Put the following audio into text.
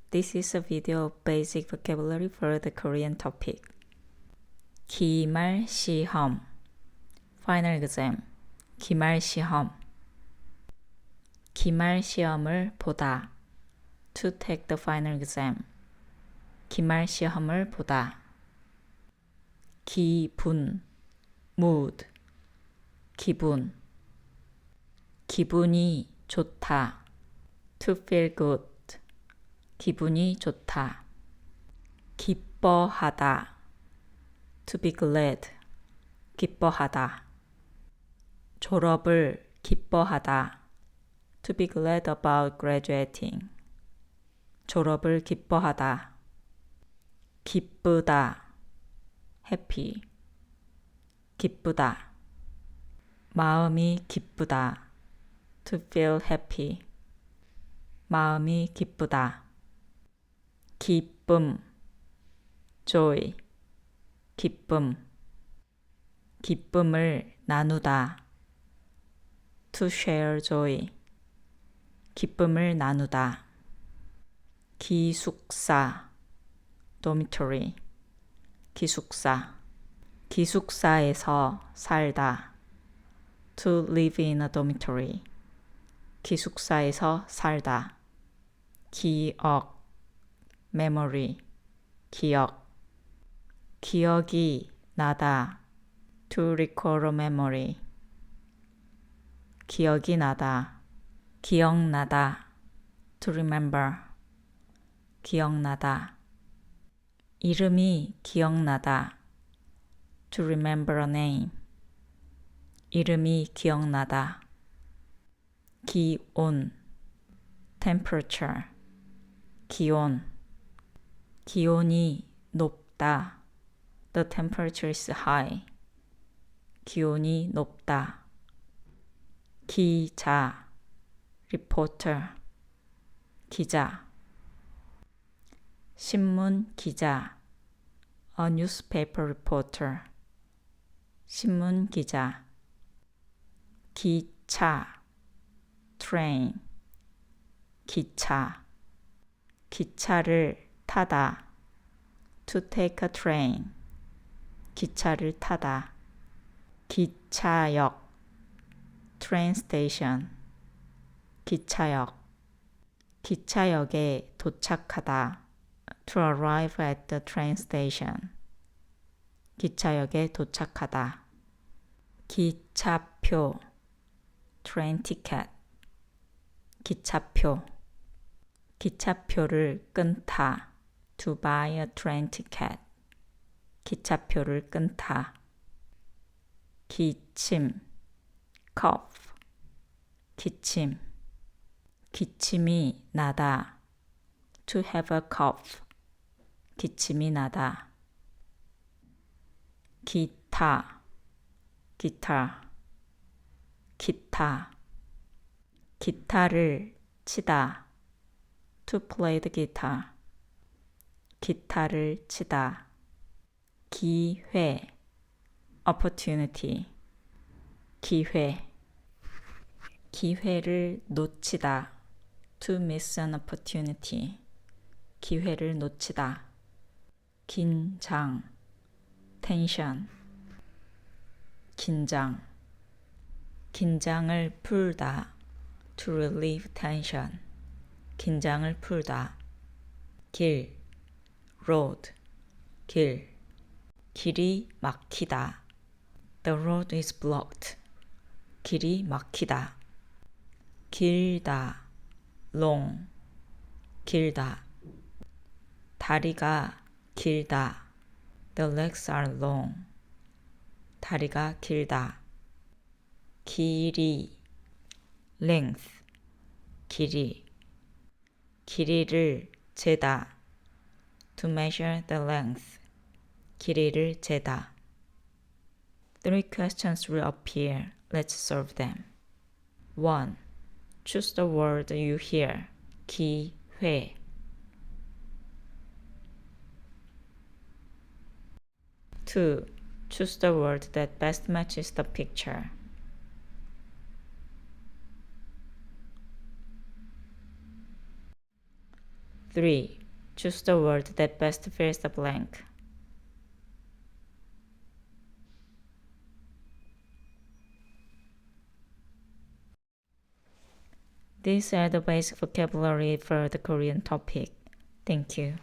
This is a video of basic vocabulary for the Korean topic. 기말 시험, final exam, 기말 시험. 기말 시험을 보다, to take the final exam. 기말 시험을 보다. 기분, mood, 기분. 기분이 좋다, to feel good. 기분이 좋다. 기뻐하다, to be glad. 기뻐하다. 졸업을 기뻐하다, to be glad about graduating. 졸업을 기뻐하다. 기쁘다, happy. 기쁘다. 마음이 기쁘다, to feel happy. 마음이 기쁘다. 기쁨, joy. 기쁨. 기쁨을 나누다, to share joy. 기쁨을 나누다. 기숙사, dormitory. 기숙사. 기숙사에서 살다, to live in a dormitory. 기숙사에서 살다. 기억, memory. 기억. 기억이 나다, to recall a memory. 기억이 나다. 기억나다, to remember. 기억나다. 이름이 기억나다, to remember a name. 이름이 기억나다. 기온, temperature. 기온. 기온이 높다, the temperature is high. 기온이 높다. 기자, reporter. 기자. 신문 기자, a newspaper reporter. 신문 기자. 기차, train. 기차. 기차를 타다, to take a train. 기차를 타다. 기차역, train station. 기차역. 기차역에 도착하다, to arrive at the train station. 기차역에 도착하다. 기차표, train ticket. 기차표. 기차표를 끊다, to buy a train ticket. 기차표를 끊다. 기침, cough. 기침. 기침이 나다, to have a cough. 기침이 나다. 기타, guitar. 기타. 기타를 치다, to play the guitar. 기타를 치다. 기회, opportunity. 기회. 기회를 놓치다, to miss an opportunity. 기회를 놓치다. 긴장, tension. 긴장. 긴장을 풀다, to relieve tension. 긴장을 풀다. 길, road. 길. 길이 막히다, the road is blocked. 길이 막히다. 길다, long. 길다. 다리가 길다, the legs are long. 다리가 길다. 길이, length. 길이. 길이를 재다, to measure the length. 길이를 재다. 3 questions will appear. Let's solve them. 1. Choose the word you hear. 기회. 2. Choose the word that best matches the picture. 3. Choose the word that best fills the blank. These are the basic vocabulary for the Korean topic. Thank you.